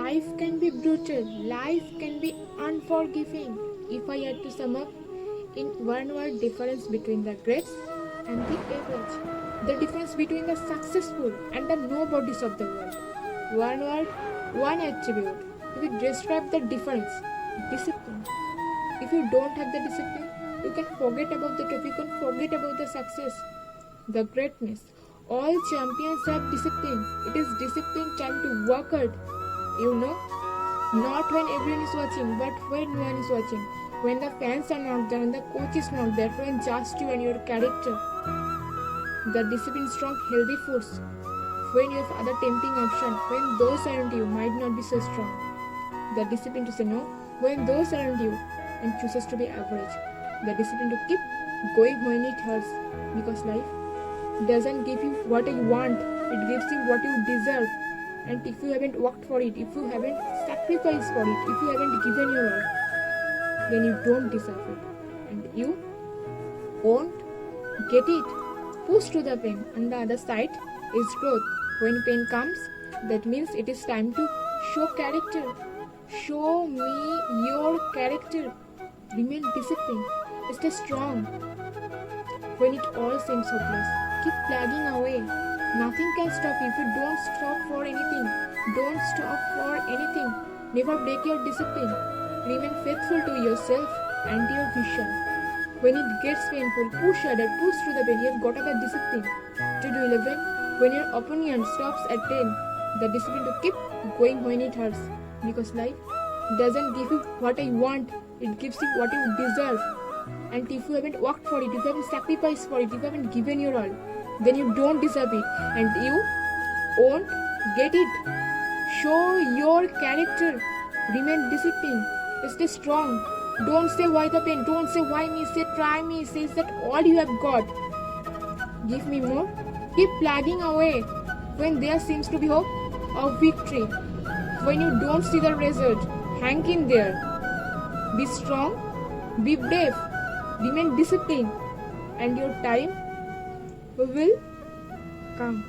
Life can be brutal, life can be unforgiving. If I had to sum up in one word difference between the greats and the average, the difference between the successful and the nobodies of the world. One word, one attribute. If you describe the difference, discipline. If you don't have the discipline, you can forget about the trophy, you can forget about the success, the greatness. All champions have discipline. It is discipline time to work hard. You know, not when everyone is watching, but when no one is watching. When the fans are not there and the coach is not there, when just you and your character. The discipline strong, healthy force. When you have other tempting options, when those around you might not be so strong. The discipline to say no, when those around you and chooses to be average. The discipline to keep going when it hurts. Because life doesn't give you what you want, it gives you what you deserve. And if you haven't worked for it, if you haven't sacrificed for it, if you haven't given your all, then you don't deserve it. And you won't get it. Push to the pain. On the other side is growth. When pain comes, that means it is time to show character. Show me your character. Remain disciplined. Stay strong. When it all seems hopeless, keep plugging away. Nothing can stop you if you don't stop for anything. Don't stop for anything. Never break your discipline. Remain faithful to yourself and your vision. When it gets painful, push harder, push through the pain. You have got the discipline to do 11. When your opponent stops at 10, the discipline to keep going when it hurts. Because life doesn't give you what I want, it gives you what you deserve. And if you haven't worked for it, if you haven't sacrificed for it, if you haven't given your all, then you don't deserve it. And you won't get it. Show your character. Remain disciplined. Stay strong. Don't say why the pain. Don't say why me. Say try me. Say that all you have got. Give me more. Keep plugging away. When there seems to be hope of victory. When you don't see the result, hang in there. Be strong. Be brave. Remain disciplined. And your time will come.